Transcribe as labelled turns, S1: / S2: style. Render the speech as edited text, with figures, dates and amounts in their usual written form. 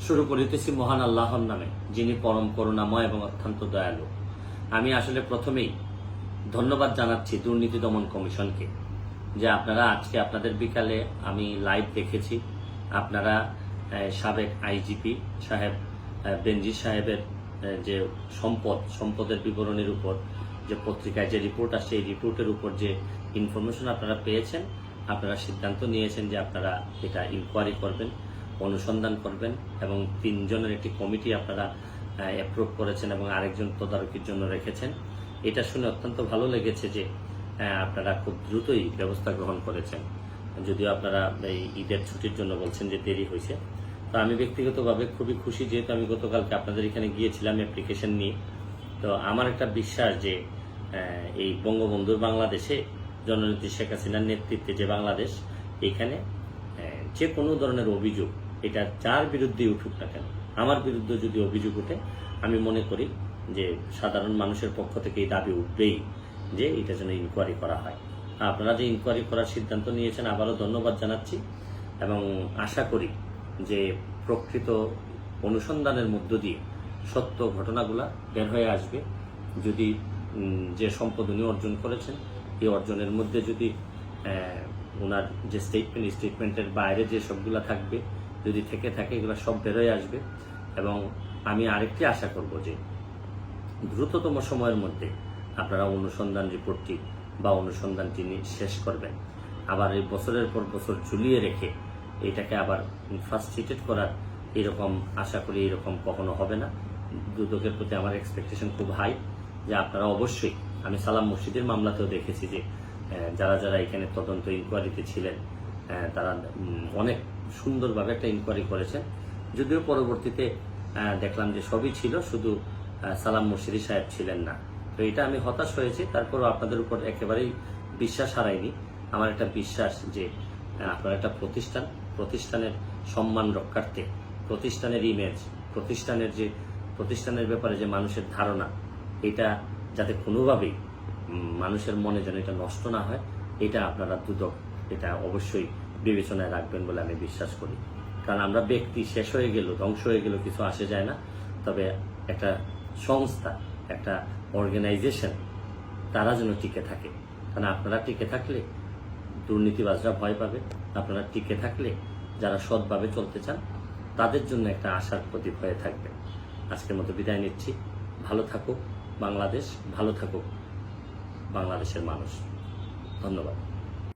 S1: শুরু করিতেছি মহান আল্লাহর নামে, যিনি পরম করুণাময় এবং অত্যন্ত দয়ালু। আমি আসলে প্রথমেই ধন্যবাদ জানাচ্ছি দুর্নীতি দমন কমিশনকে, যে আপনারা আজকে আপনাদের বিকালে আমি লাইভ দেখেছি, আপনারা সাবেক আইজিপি সাহেব বেনজির সাহেবের যে সম্পদের বিবরণীর উপর যে পত্রিকায় যে রিপোর্ট আসছে, এই রিপোর্টের উপর যে ইনফরমেশন আপনারা পেয়েছেন, আপনারা সিদ্ধান্ত নিয়েছেন যে আপনারা এটা ইনকোয়ারি করবেন, অনুসন্ধান করবেন এবং 3 জনের একটি কমিটি আপনারা অ্যাপ্রুভ করেছেন এবং আরেকজন তদারকির জন্য রেখেছেন। এটা শুনে অত্যন্ত ভালো লেগেছে যে আপনারা খুব দ্রুতই ব্যবস্থা গ্রহণ করেছেন, যদিও আপনারা এই ঈদের ছুটির জন্য বলছেন যে দেরি হয়েছে। তো আমি ব্যক্তিগতভাবে খুবই খুশি, যেহেতু আমি গতকালকে আপনাদের এখানে গিয়েছিলাম অ্যাপ্লিকেশন নিয়ে। তো আমার একটা বিশ্বাস যে এই বঙ্গবন্ধুর বাংলাদেশে জননেত্রী শেখ হাসিনার নেতৃত্বে যে বাংলাদেশ, এখানে যে কোনো ধরনের অভিযোগ, এটা যার বিরুদ্ধে উঠুক না কেন, আমার বিরুদ্ধে যদি অভিযোগ উঠে, আমি মনে করি যে সাধারণ মানুষের পক্ষ থেকে এই দাবি উঠবেই যে এটা যেন ইনকোয়ারি করা হয়। আপনারা যে ইনকোয়ারি করার সিদ্ধান্ত নিয়েছেন, আবারও ধন্যবাদ জানাচ্ছি এবং আশা করি যে প্রকৃত অনুসন্ধানের মধ্য দিয়ে সত্য ঘটনাগুলা বের হয়ে আসবে। যদি যে সম্পদ উনি অর্জন করেছেন, এই অর্জনের মধ্যে যদি ওনার যে স্টেটমেন্টের বাইরে যে সবগুলা থাকবে, যদি থেকে থাকে, এগুলো সব বেরোয় আসবে। এবং আমি আরেকটি আশা করব যে দ্রুততম সময়ের মধ্যে আপনারা অনুসন্ধান রিপোর্টটি বা অনুসন্ধানটি শেষ করবেন। আবার এই বছরের পর বছর ঝুলিয়ে রেখে এটাকে আবার ফ্রাস্ট্রেটেড করার এরকম আশা করি এরকম কখনো হবে না। দুদকের প্রতি আমার এক্সপেকটেশন খুব হাই, যে আপনারা অবশ্যই, আমি সালাম মসজিদের মামলাতেও দেখেছি যে যারা যারা এখানে তদন্ত ইনকোয়ারিতে ছিলেন, তারা অনেক সুন্দরভাবে একটা ইনকোয়ারি করেছেন। যদিও পরবর্তীতে দেখলাম যে সবই ছিল, শুধু সালাম মুর্শিদি সাহেব ছিলেন না। তো এটা আমি হতাশ হয়েছি, তারপরও আপনাদের উপর একেবারেই বিশ্বাস হারাইনি। আমার একটা বিশ্বাস যে আপনার একটা প্রতিষ্ঠানের সম্মান রক্ষার্থে, প্রতিষ্ঠানের ইমেজ, প্রতিষ্ঠানের ব্যাপারে যে মানুষের ধারণা, এটা যাতে কোনোভাবেই মানুষের মনে যেন এটা নষ্ট না হয়, এটা আপনারা দুদক এটা অবশ্যই বিবেচনায় রাখবেন বলে আমি বিশ্বাস করি। কারণ আমরা ব্যক্তি শেষ হয়ে গেল, ধ্বংস হয়ে গেল, কিছু আসে যায় না। তবে একটা সংস্থা, একটা অর্গানাইজেশন, তারা যেন টিকে থাকে। কারণ আপনারা টিকে থাকলে দুর্নীতিবাজরা ভয় পাবে, আপনারা টিকে থাকলে যারা সৎভাবে চলতে চান, তাদের জন্য একটা আশার প্রদীপ হয়ে থাকবে। আজকের মতো বিদায় নিচ্ছি। ভালো থাকুক বাংলাদেশ, ভালো থাকুক বাংলাদেশের মানুষ। ধন্যবাদ।